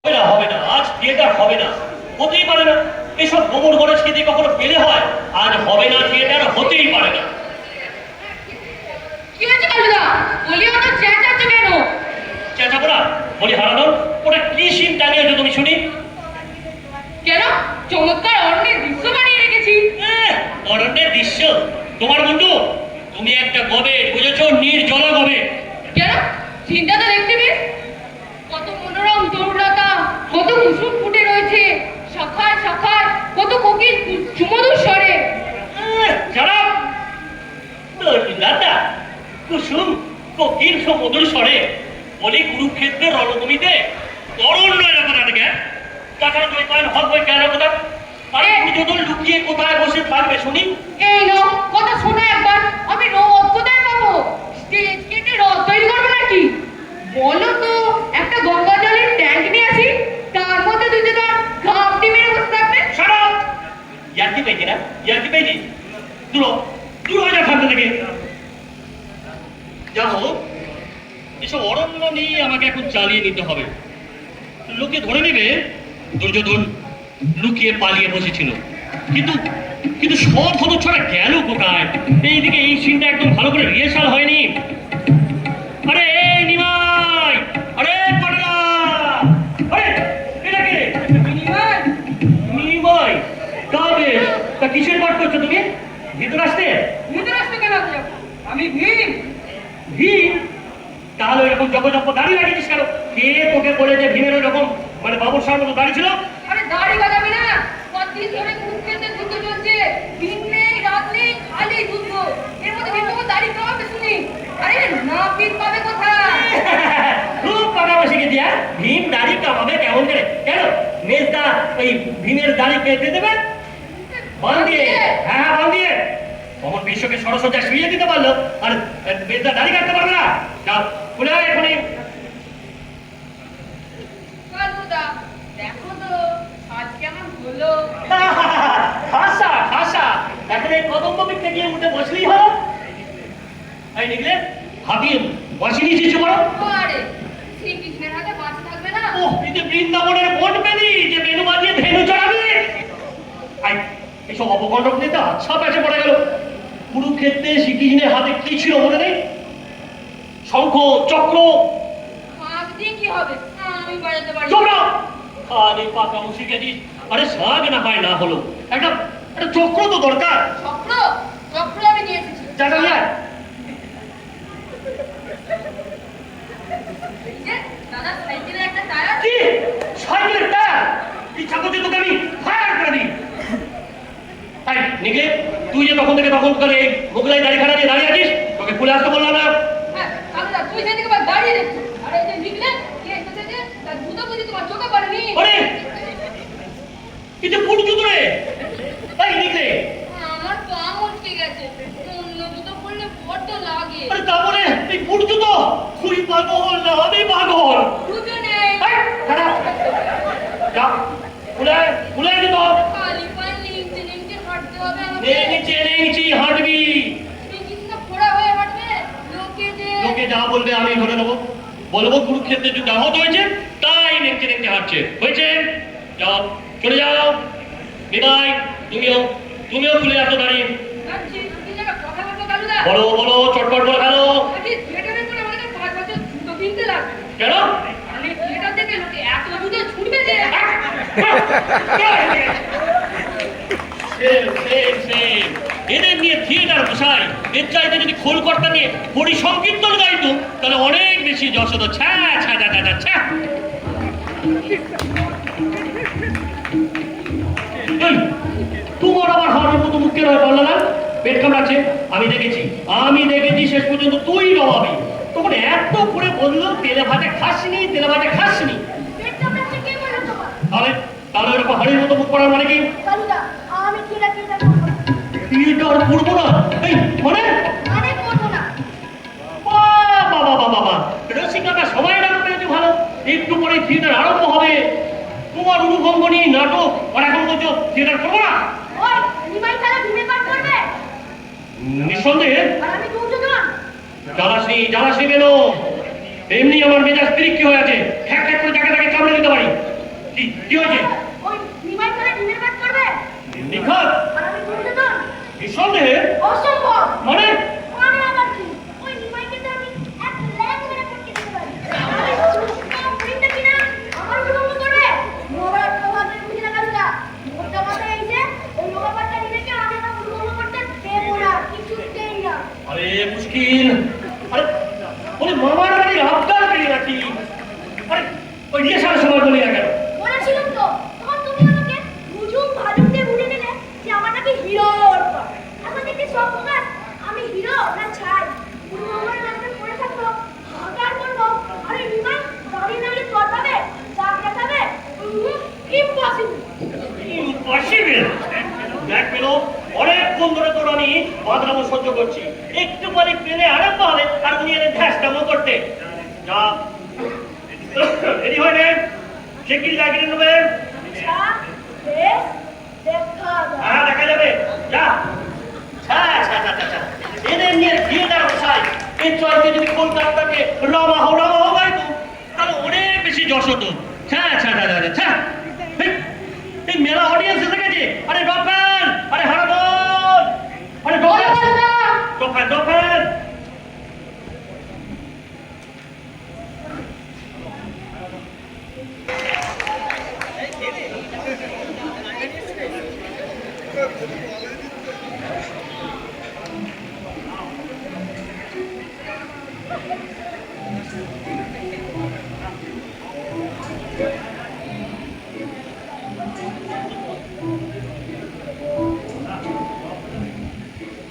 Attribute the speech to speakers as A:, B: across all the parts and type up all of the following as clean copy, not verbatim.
A: হবে না, আজ থিয়েটার হবে না, হতেই পারে না। এসব গোবর গণেশকে দিয়ে কখনো পেলে হয়? আজ হবে না, থিয়েটার হতেই পারে না।
B: কি হয়েছে কালুদা? বলি ওটা চেঁচাচ্ছ কেন?
A: চেঁচাবো না? বলি হারাধন, ওটা কি সিন টানিয়েছো তুমি শুনি?
B: কেন? চমৎকার অরণ্যের দৃশ্য বানিয়ে রেখেছি।
A: অরণ্যের দৃশ্য? তোমার বন্ধু, তুমি একটা গবে, বুঝেছো? নির্জলা গবে।
B: কেন? সিনটা তো দেখতে বেশ। কত মনোরম তরুণতা, কত কুসুম ফুটে রয়েছে শাখায় শাখায়, কত কোকিল সুমধুর স্বরে।
A: যারা দাদা কুসুম কোকিল সমুদ্র স্বরে, বলি কুরুক্ষেত্রের রণভূমিতে অরণ্য এলাকা না থেকে তাছাড়া দুই কয়েন হক বই কেন কথা? আরে দুজন লুকিয়ে কোথায় বসে থাকবে শুনি?
B: এই নাও কথা শোনো একবার। আমি রথ কোথায় পাবো? স্টেজ কেটে রথ তৈরি করবে নাকি? বলো তো, একটা গঙ্গা জলের ট্যাঙ্ক নিয়ে আসি, তার মধ্যে দুজন ঘাপটি মেরে বসে থাকবে।
A: সারাপ ইয়ার্কি পেয়েছি না, ইয়ার্কি পেয়েছি। দূর দূর হয়ে যা সামনে থেকে। যা হোক, এসব অরণ্য নিয়ে আমাকে এখন চালিয়ে নিতে হবে। লোকে ধরে নেবে দুর্যোধন লুকিয়ে পালিয়ে বসেছিল, কিন্তু কিন্তু সব হতো ছড়া গেল কোথায়? এইদিকে এই সিনটা একদম ভালো করে রিহার্সাল হয়নি। আরে এই নিমাই, আরে পাটলা, আরে এটা কে?
B: নিমাই?
A: নিমাই তা বেশ, তা কিসের পাঠ করছো তুমি? ভিতরে আসতে?
B: ভিতরে আসতে কেন যাবো? আমি ভীম।
A: ভীম? তাহলে এরকম জগজপ দাঁড়িয়ে রাখিস কেন? কে তোকে বলে যে ভীমের ওরকম মানে বাবুর মতো দাঁড়িয়ে ছিল?
B: আরে দাড়ি গজাবি না, কতদিন ধরে কুরুক্ষেত্রের যুদ্ধ চলছে, দিন নেই রাত নেই খালি যুদ্ধ, এর মধ্যে ভীম তোমার দাড়ি কামাবে শুনি? আরে না পিট পাবে কোথায়?
A: খুব পাকামা শিখে দিয়া ভীম দাড়ি কামাবে কেমন করে? কেন মেজদা ওই ভীমের দাড়ি কেটে দেবে বান দিয়ে? হ্যাঁ বান দিয়ে অমর বিশ্বকে সরসজ্জায় শুয়ে দিতে পারলো, আর মেজদা দাড়ি কাটতে পারবে না? যাও খুলে আয় এখনই।
B: কালুদা দেখো তো আজ কেমন হলো।
A: হাসা হাসা, এখন এই কদম্ব বৃক্ষে গিয়ে উঠে বসলেই হলো। এই নিকলে হাতিয়ে বসে নিয়েছিস বড়।
B: আরে শ্রীকৃষ্ণের হাতে বাঁচা থাকবে না?
A: ও এই যে বৃন্দাবনের বন পেলি যে বেনু বাজিয়ে ধেনু চড়াবে। আই এসব অপকণ্ঠক নিতে আচ্ছা প্যাচে পড়ে গেল। কুরুক্ষেত্রে শ্রীকৃষ্ণের হাতে কি ছিল মনে নেই? শঙ্খ চক্র।
B: আজ দিয়ে কি হবে? আমি বাজাতে পারি।
A: চোপড়া খালি পাকা মুশিকে দিস। আরে শাক না হয় না হলো, একটা একটা চক্র তো দরকার।
B: চক্র? চক্র আমি নিয়ে এসেছি।
A: চাটা নিয়ে আয়।
B: এই যে দাদা সাইকেলের একটা টায়ার।
A: কি সাইকেলের টায়ার? ইচ্ছা করছে তোকে আমি ফায়ার করে দিই। তাই নিকলে তুই যে তখন থেকে তখন করে মোগলাই দাড়িখানা দিয়ে দাঁড়িয়ে আছিস, তোকে খুলে আসতে বললাম না?
B: হ্যাঁ কালুদা তুই সেদিকে আবার দাঁড়িয়ে দেখছো। আরে এই যে লিখলে কে এসেছে যে তার জুতো বুঝি তোমার চোখে পড়েনি?
A: আরে এই যে ফুট জুতো রে। তাই নিকলে
B: আমার পা মচকে গেছে, অন্য জুতো পরলে বড্ড লাগে।
A: আরে তা বলে এই ফুট জুতো? তুই পাগল না আমি পাগল?
B: জুতো নেই।
A: এই, দাঁড়া। যা খুলে খুলে দিত।
B: খালি পায়ে নিচে নিচে হাঁটতে হবে আমাকে।
A: নিচে হাঁটবি।
B: শ্রীকৃষ্ণ ঘোড়া হয়ে হাঁটবে, লোকে যে
A: লোকে যা বলবে আমি ধরে নেবো। বলবো কুরুক্ষেত্রে যুদ্ধ আহত হয়েছে তাই নেংচে নেংচে হাঁটছে। হয়েছে, যাও চলে যাও। বিদায়। তুমিও খুলে আসো দাঁড়িয়ে।
B: যাচ্ছি, তুমি যেন কথা বলবো কালুদা।
A: বলো বলো চটপট করে ফেলো।
B: আজকে থিয়েটারের করে আমাদের 5 বছর জুতো কিনতে লাগবে।
A: কেন?
B: মানে থিয়েটার থেকে লোকে এত জুতো ছুটবে যে।
A: এদের নিয়ে থিয়েটার বসাই, এর চাইতে যদি খোলকর্তা নিয়ে পরিসংকীর্তন গাইতো তাহলে অনেক বেশি যশ হতো। ছ্যা ছ্যা ছ্যা ছ্যা ছ্যা। এই, তোমার আবার হারের মতো মুখের হয়ে পারল না? পেট কামড়াচ্ছে? আমি দেখেছি শেষ পর্যন্ত তুই নবাবি। তখন এত করে বললো তেলে ভাজা খাসনি।
B: পেট কামড়াচ্ছে কে বললো তোমার?
A: তাহলে তাহলে এরকম হাড়ির মতো মুখ করার মানে কি?
B: কালুদা আমি থিয়েটার করবো না।
A: থিয়েটার করবো না? এই মানে
B: মানে করবো না।
A: বাবা রসিকতা সময় না পেয়েছে ভালো। একটু পরে থিয়েটার আরম্ভ হবে, তোমার অনুভঙ্গনী নাটক, আর এখন বলছো থিয়েটার করবো না?
B: ওই নিমাই খেলা ভীমে পাঠ করবে
A: নিঃসন্দেহে।
B: আর আমি দুর্যোধন।
A: জ্বালাসি কেন? এমনি আমার মেজাজ তিরিক্ষি হয়ে আছে, ঠ্যাক ঠ্যাক করে যাকে তাকে কামড়ে দিতে পারি। কি হয়েছে?
C: ওই নিমাই করে ডিমের ভাত করবে
A: নিখাত
C: আর আমি দুর্যোধন
A: নিঃসন্দেহে
C: অসম্ভব
A: মানে
C: মানে আবার কি ওই নিমাইকে তো আমি এক ল্যাং করে পটকে দিতে পারি আমি সুস্থ বুঝতে কিনা আমার বিলম্ব করবে মোরা তোমাদের বুঝে না কাজটা মোটা মাথা এই যে ওই লোকাপাটটা নিমেকে আমি আমার বিলম্ব করতে দেবো না কিছুতেই না
A: আরে মুশকিল। আরে ওরে মামার বাড়ি আবদার করি নাকি? আরে ওই রিয়েশনের সময় বলি না কেন?
C: বলেছিলাম তো তখন তুমি আমাকে হুজুম ভাজুম দিয়ে বুঝে দিলে যে আমার নাকি হিরো দরকার এখন দেখি সব প্রকাশ আমি হিরো না ছাই পুরো আমার রাস্তা পড়ে থাকতো হাঁকার করবো আরে বিমান দাঁড়িয়ে দাঁড়িয়ে চড়াবে দাগ দেখাবে ইম্পসিবল
A: ইম্পসিবল। দেখ পেলো অনেকক্ষণ ধরে তোর আমি বাদরামো সহ্য করছি, একটু পরে পেলে আরম্ভ হবে আর উনি এনে ধ্যাসটামো করতে। যা রেডি হয়ে নে, চেকিং লাগিয়ে নেবে।
C: আচ্ছা বেশ দেখা যাবে
A: হ্যাঁ দেখা যাবে, যা। এদের নিয়ে থিয়েটার বসাই এর চলতে যদি কলকাতাকে রামা হো গাইতো তাহলে অনেক বেশি যশ হতো। এই মেলা অডিয়েন্স এসে গেছে। আরে ডফেন, আরে হারাবন, আরে ডফেন।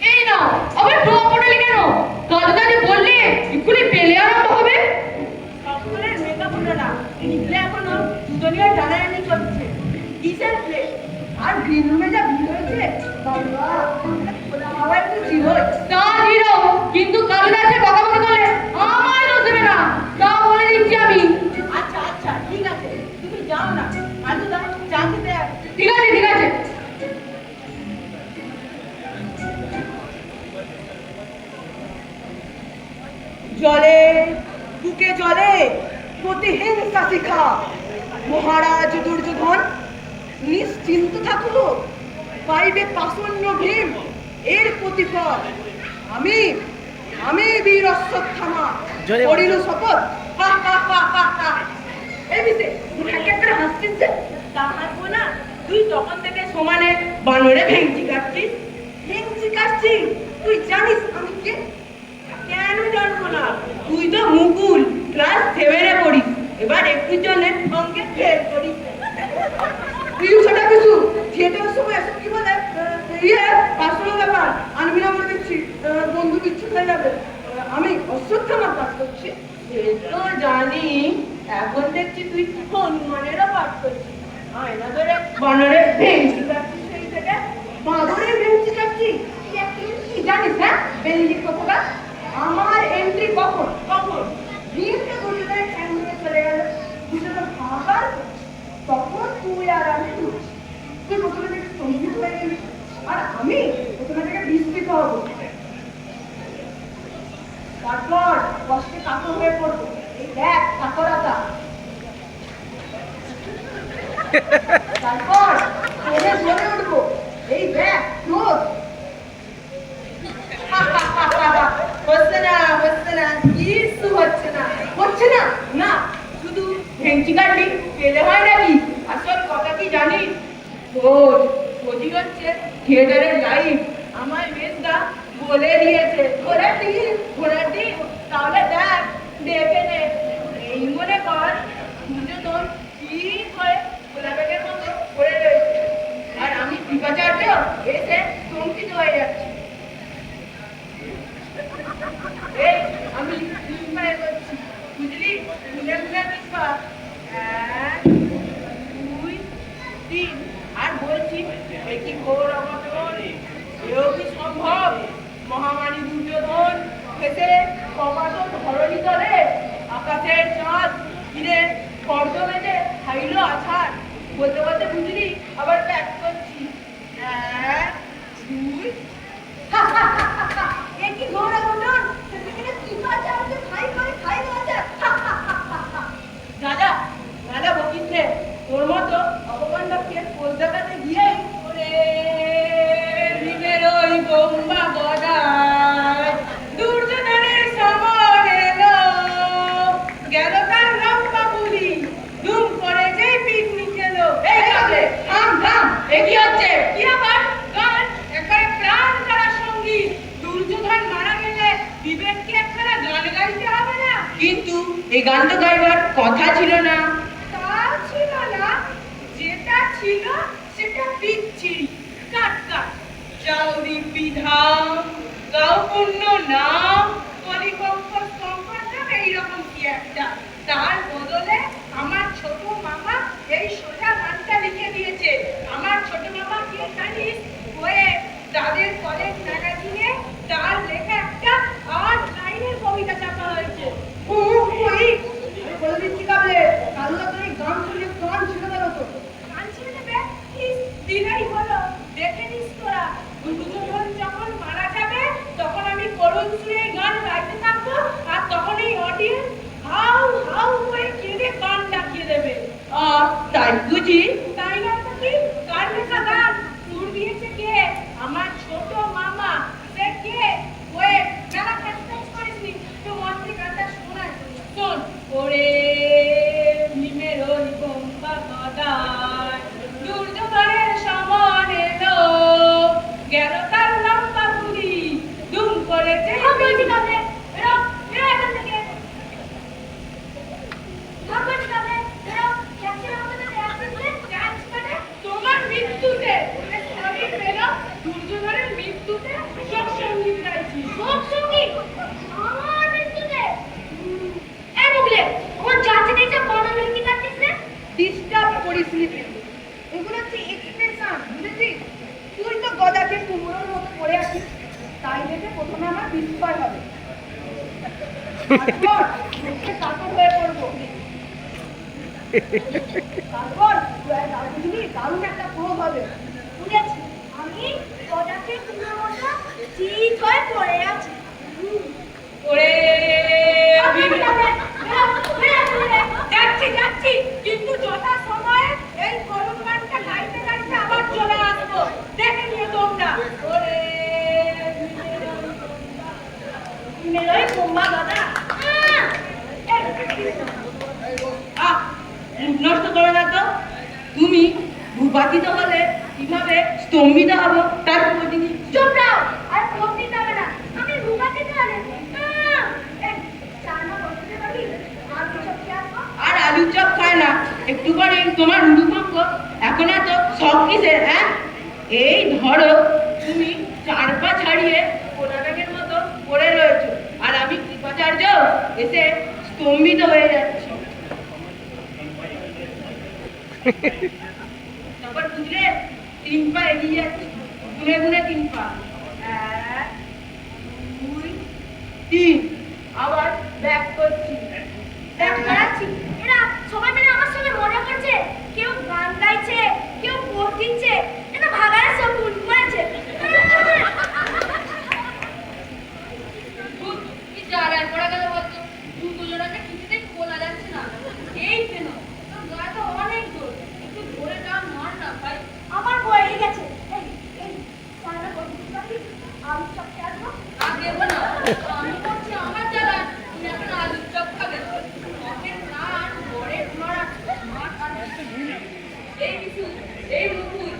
B: এই নাও আবার ড্রপ পড়ালি কেন? দাদা যে বললে এক্ষুনি পেলে আরম্ভ হবে।
C: সকলের মেকআপ হলো না নিকলে এখনো দুজনীয় টানাটানি চলছে কিসের প্লে আর গ্রিন রুমে যা ভিড় হয়েছে বাবা খোলা হাওয়ায় একটু জিরোই
B: তা হিরো কিন্তু কালিদাসে বকাবকি করলে আমায় দোষ দেবে না, তা বলে দিচ্ছি আমি।
C: আচ্ছা আচ্ছা ঠিক আছে তুমি যাও না আলু দাও চা খেতে আয়।
B: ঠিক আছে ঠিক আছে।
D: জলে বুকে জলে প্রতিহিংসা শিখা মহারাজ দুর্যোধন নিশ্চিন্ত থাকুলো পাইবে পাষণ্য ভীম এর প্রতিফল। আমি আমি বীর অশ্বত্থামা করিল শপথ। হা হা হা হা হা। এই বিশে একেবারে হাসছিস যে?
C: তা হাসবো না তুই তখন থেকে সমানে বানরে ভেঙচি কাটছিস
D: ভেঙচি কাটছি? তুই জানিস আমি কে?
C: কেন জানবো না তুই তো মুকুল ক্লাস 7-এ পড়িস এবার একটু জন্য অঙ্কে ফেল করিস
D: তুই সেটা কিছু থিয়েটারের সময় এসব কি বলে পার্সোনাল ব্যাপার আনবি না বলে দিচ্ছি, বন্ধু বিচ্ছুত হয়ে যাবে। আমি অশ্বত্থামার কাজ করছি।
C: সে তো জানি এখন দেখছি তুই হনুমানেরও পাঠ করছিস আয়না ধরে বানরে ভেঙচি কাটছিস সেই থেকে
D: বাঁদরের ভেঙচি কাটছি? তুই একটু কি জানিস? হ্যাঁ বেঞ্জি কোথাকার? আমার এন্ট্রি কখন
C: কখন
D: ভীমকে দুর্যোধনের ঠ্যাং ভেঙে চলে গেল, দুর্যোধন হাহাকার। তখন তুই আর আমি ঢুকছি। তুই প্রথমে থেকে স্তম্ভিত হয়ে গেলি আর আমি প্রথমে থেকে বিস্মিত হবো। তারপর কষ্টে কাতর হয়ে পড়বো। এই দেখ কাতরতা। তারপর তোরে জ্বলে উঠবো। এই দেখ ক্রোধ।
C: হচ্ছে না কিছু হচ্ছে না
D: হচ্ছে না?
C: না শুধু ভেঙচি কাটলি পেলে হয় নাকি আসল কথা কি জানিস খোঁজি হচ্ছে থিয়েটারের লাইফ আমার মেজদা বলে দিয়েছে ঘোরার দিন তাহলে দেখ দেখে নে এই মনে কর দুজন ঠিক হয়ে গোলাপের মতো পড়ে রয়েছে আর আমি বিপাচার্য এসে চমকিত হয়ে যাচ্ছি এই আমি লিম্বায় করছি বুঝলি গুনে গুনে লিখবা 1 2 3 আর বলছি এ কি ঘোর অঘটন এও কি সম্ভব মহামারী দুর্যোধন হেসে কপাত ধরণী তলে আকাশের চাঁদ ঘিরে ফর্দ বেঁধে খাইল আছাড় বলতে বলতে বুঝলি আবার ব্যাক করছি 1 2
D: এ কি ঘোর অঘটন? সেখানে কি কাজ আছে? খাই করে খাই না আছে।
C: রাজা রাজা বকিস রে তোর মত গান তো গাইবার কথা ছিল না।
D: তা ছিল না, যেটা ছিল সেটা বিচ্ছিরি কাট কাট।
C: চাউরি বিধান গাও পূর্ণ নাম কলিকম্পর সম্পর্ক এইরকম কি একটা।
D: তার বদলে আমার ছোট মামা এই সোজা গানটা লিখে দিয়েছে। আমার ছোট মামা কে জানিস? ওয়ে তাদের কলেজ ম্যাগাজিনে তার লেখা একটা 8 লাইনের কবিতা ছাপা হয়েছে। বলে দিচ্ছি কাবলে, কালুদা তোর এই গান শুনে কান ছিঁড়ে গেল তো। কান ছিঁড়ে দেবে? দিলেই হলো, দেখে নিস তোরা। দুজন যখন মারা যাবে তখন আমি করুণ সুরে গান গাইতে থাকবো, আর তখন এই অডিয়েন্স হাউ হাউ করে কেঁদে গান ডাকিয়ে দেবে।
C: তাই বুঝি?
D: তাই না তো কি? কার লেখা গান? সুর দিয়েছে কে? আমার ছোট মামা। সে কে? ওয়ে মেলা ক্যাপ্টেন্স করিসনি, তো মন থেকে গানটা শোনায়। শোন। ওরে ভীমের ওই গম্বা গদায় দুর্যোধনের সমান এলো, গেল তার লম্বা বুড়ি দুম করেছে। বলছি কাছে বেরো, বেরো এখান থেকে। তোমার মৃত্যুতে দুর্যোধনের মৃত্যুতে শোক সঙ্গীত গাইছি। শোক সঙ্গীত আমার মৃত্যুতে? ডিস্টার্ব করিস নি। এগুলো হচ্ছে এক্সপ্রেশন, বুঝেছিস? তুই তো গদাকে কুমড়োর মতো পড়ে আছিস, তাই দেখে প্রথমে আমার বিস্ময় হবে, তারপর মুখে কাতর হয়ে পড়বো। তারপর বুঝলি দারুণ একটা প্রয়োগ হবে। বুঝেছি, আমি গদাকে কুমড়োর মতো চিত হয়ে পড়ে আছি।
C: ওরে
D: যাচ্ছি যাচ্ছি, কিন্তু যথা সময়ে এই করুণ গানটা গাইতে গাইতে আবার চলে আসবো, দেখে নিও তোমরা। ওরে মেরোই কুম্বা দাদা।
C: মুখ নষ্ট করো না তো। তুমি ভূপাতিত হলে কিভাবে স্তম্ভিত হবো তার প্রতিদিন।
D: চুপ দাও, আর ফোন দিতে হবে না। আমি রুমাকে জানে
C: আর আলুর চপ খায় না, একটু করে তোমার রুডুভঙ্গ এখন এত সব কিসের? হ্যাঁ, এই ধরো তুমি 4 পা ছাড়িয়ে কোনাটাকের মতো পড়ে রয়েছো, আর আমি কৃপাচার্য এসে স্তম্ভিত হয়ে যাচ্ছি। তারপর বুঝলে 3 পা এগিয়ে যাচ্ছি, গুনে গুনে 3 পা। 1 2 3, আবার ব্যাক করছি।
D: এরা সবাই মিলে আমার সঙ্গে মজা করছে, কেউ গান গাইছে, কেউ পোজ দিচ্ছে, এটা ভাগারে সব ভুল করেছে।
B: কি জায়গায় পড়া গেল বলতো? দুজনাকে কিছুতেই খোলা যাচ্ছে না। এই কেন তোর গা তো অনেক দূর, একটু ধরে টান মার না ভাই।
D: আমার বয়ে গেছে। এই সারা করতে পারি, আমি সব আসবো।
B: আর দেবো না, আমি করছি আমার জায়গা, তুমি এখন আলুর চপ খাবে। অফের নান বড়ে মারা মার কাটে। এই কিছু এই মুকুল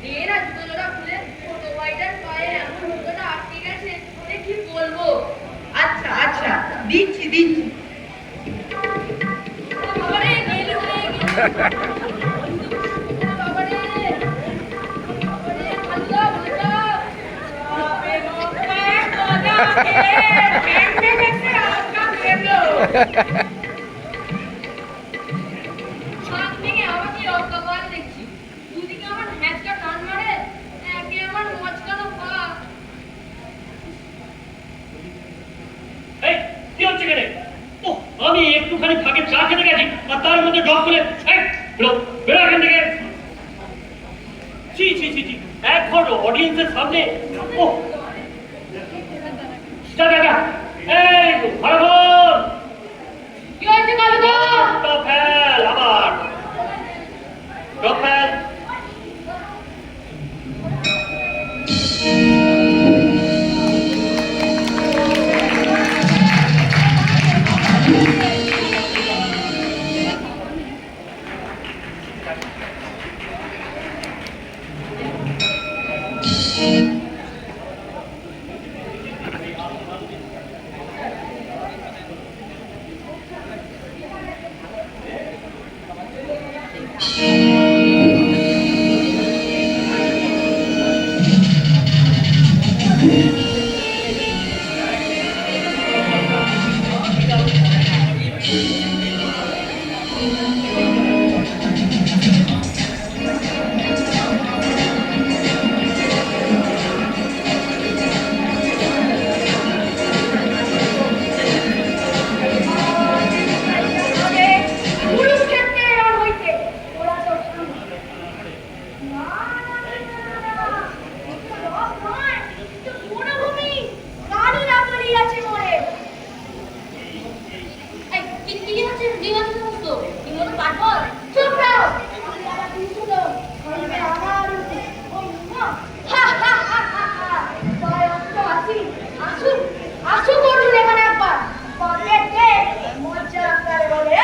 B: দিয়ে না জুতো জোড়া খুলে ছোট ভাইটার পায়ে এমন জুতোটা আটকে গেছে, ওরে কি বলবো।
C: আচ্ছা আচ্ছা, দিচ্ছি দিচ্ছি।
B: বাবারে গেলি হয়ে গেলি। বাবারে বাবারে আল্লাহ বাঁচাও।
D: আবে মক্কা গদাকে ভেঙে গেছে আলকা বেরলো।
B: শাক ভেঙে আমাকে অকপাল দেখছি। দুদিকে আমার হ্যাঁচকা টান মারে, একে আমার মচকানো পা।
A: এই কি হচ্ছে এখানে? ও, আমি একটুখানি ফাঁকে চা খেতে গেছি আর তার মধ্যে ডক করে বেরো বেরো এখান থেকে। ছি ছি ছি ছি, এক ঘর অডিয়েন্সের সামনে। ও যা যা যা, এই ভালো
B: কি হয়েছে কালুদা?
A: টপ ফেল, আবার টপ ফেল।
D: কুরুক্ষেত্রের রণ হইতে ওরা তো সামনে। না, রথ নয়, কিন্তু বনভূমি, প্রাণীরা বলিয়াছে মোরে। এই, কি হচ্ছে? দিগন্ত সমস্ত দিগন্ত পাঠক চুপ রাও। আমি আবার দুঃখিত, বলবে আমার উঠে ওই না। হা হা হা হা হা, জয় অস্ত্র আসি, আসুক আসুক অর্জুন এখানে একবার। বাপেরকে মজ্জা আকারে বলে।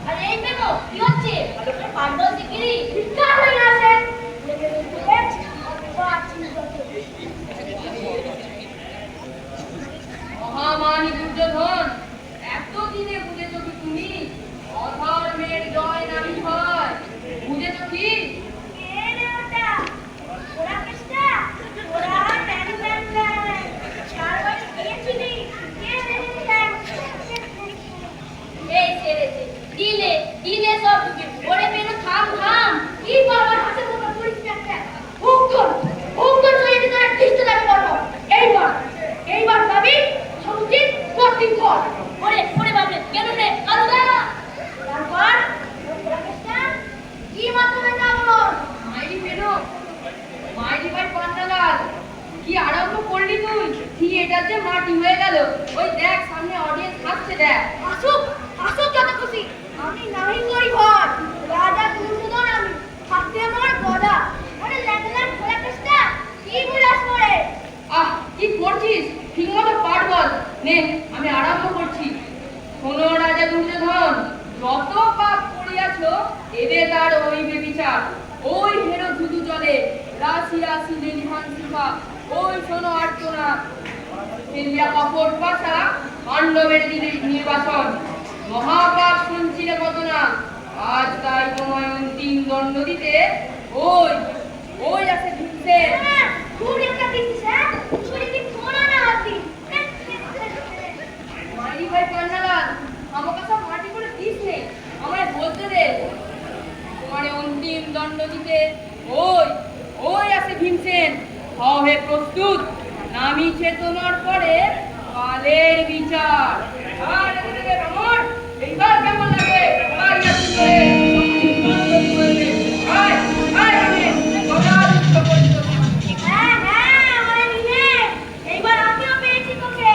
D: আরে এই কেন কি হচ্ছে? ভালো করে পাঠক শিখিরি কার হয়ে আছে লেগে রয়েছে
B: মহামানী দুর্যোধন, এতদিনে বুঝেছ কি তুমি অধর্মের জয় নামি হয়? বুঝেছ কি?
D: কে রে ওটা? ওরা কেষ্টা? ওরা প্যান প্যান প্যান। চারবার দিয়েছিলি, কে দেখেছে?
E: এই ছেড়েছে দিলে দিলে সব ঢুকে ওরে পেনো থাম থাম
D: কি বাবার হাতে মোটা করিস না একটা? হুঙ্কর হুঙ্কর চলে যেতে একটা দৃষ্ট দাবি করবো। এইবার ভাবি সৌজিত ভর্তি কর।
E: ওরে ওরে বাবরে কেন রে আলুদা
D: তারপর ওরা কেষ্টা? কি মাধ্যমে যাবো?
B: মাইরি পেনো, মাইরি ভাই পান্নালাল, কি আরম্ভ করলি তুই? থিয়েটার যে মাটি হয়ে গেল। ওই দেখ সামনে অডিয়েন্স হাসছে, দেখ।
D: আসুক আসুক যত খুশি, আমি নাহি করি ভয়। রাজা দুর্যোধন আমি, হাতে আমার গদা। ওরে ল্যাংলাং ঘোড়া কেষ্টা, কি বিলাস করে?
B: আহ, কি করছিস? ঠিক মতো পাঠ বল। নে, আমি আরম্ভ করছি। শোনো রাজা দুর্যোধন, যত পাপ করিয়াছ এবে তার হইবে বিচার। ওই হেরো ধুধু জলে রাশি রাশি নীলিহান শিখা, ওই শোনো আর্চনা ফেলিয়া কপট পাশা, পাণ্ডবের দিনে নির্বাসন। মহাপাপ শুনছিলে কত না, আজ তাই তোমায় অন্তিম দণ্ড দিতে ওই ওই আছে ভীমসেন।
D: হ্যাঁ, খুব একটা দিচ্ছিস, হ্যাঁ? শুনে কি শোনা না হাতি?
B: মাইরি ভাই পান্নালাল, আমাকে সব মাটি করে দিস নে, আমায় বলতে দে। তোমার অন্তিম দণ্ড দিতে ওই ওই আছে ভীমসেন। হও হে প্রস্তুত, নামিছে তোমার পরে কালের বিচার। আর এদিকে রমণ, এইবার কেমন লাগে? আয় আসি করে, আয় আয় আমি গদাযুদ্ধ করিত।
D: হ্যাঁ হ্যাঁ, আমারে নিলে। এইবার আমিও পেয়েছি তোকে।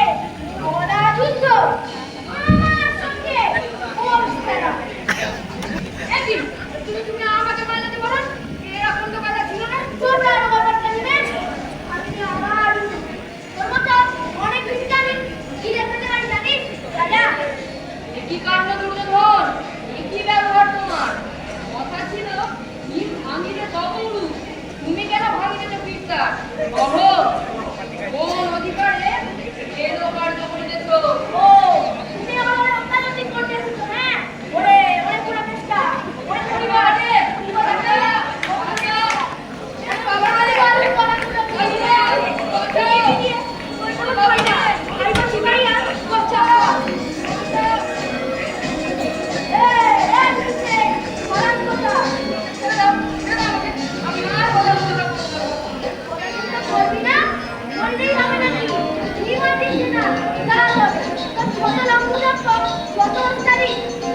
D: গদা যুদ্ধ আমার সঙ্গে বসবে না।
B: একই, তুমি আমাকে মানাতে পারো? এরকম তো কথা ছিল না।
D: ছোটার ব্যাপারটা নেবে। আমি আবার তোর মতো অনেক বেশি জানি। কি দেখতে পারি জানিস রাজা?
B: কি কাণ্ড দুর্যোধন, কি ব্যবহার তোমার? কথা ছিল ভীম ভাঙিলে তবুরু, তুমি কেন ভাঙিতেছ পিতার? কহ, কোন অধিকারে এলো কার্য করিতেছ?
D: ও, তুমি আমার অত্যাচার করতে এসেছো, হ্যাঁ? ওরে ওরে পুরো চেষ্টা। ওরে পরিবার আছে।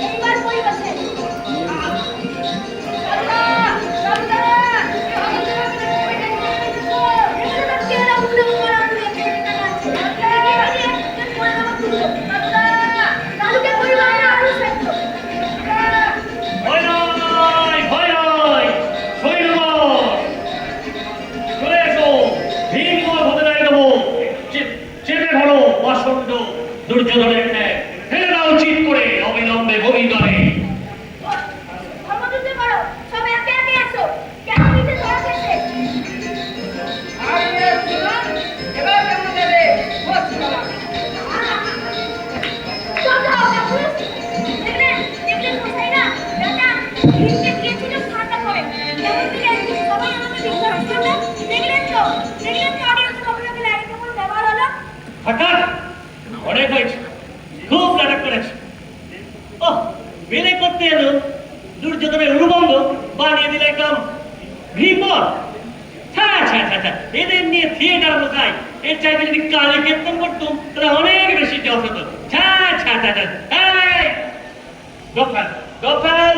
D: এইবার পরিবেশে
A: ভয় নয়, ভয় নয়, সৈন্যগণ, চলে এসো, ভীমকে ঘটনায় দেবো। চেপে ধরো পাষণ্ড দুর্যোধনের ন্যায়, ফেলে দাও চিৎ করে অবিলম্বে ভূমিদরে।
D: ধর্মযুদ্ধ করো, সব একে একে আসো। কেন নিচে ধরা শেষে?
B: এবার কেমন যাবে? বস বাবা।
D: চল যাও, দেখুন। দেখলেন? দেখলেন কোথায় না? রাজা
A: হঠাৎ অনেক হয়েছে, খুব নাটক করেছে। ও বেলে করতে এলো দুর্যোধনের অনুবন্ধ বানিয়ে দিলে একদম ভীমর। এদের নিয়ে থিয়েটার বোঝায়, এর চাইতে যদি কালে কীর্তন করতুম তাহলে অনেক বেশি জশ হতো। গোপাল গোপাল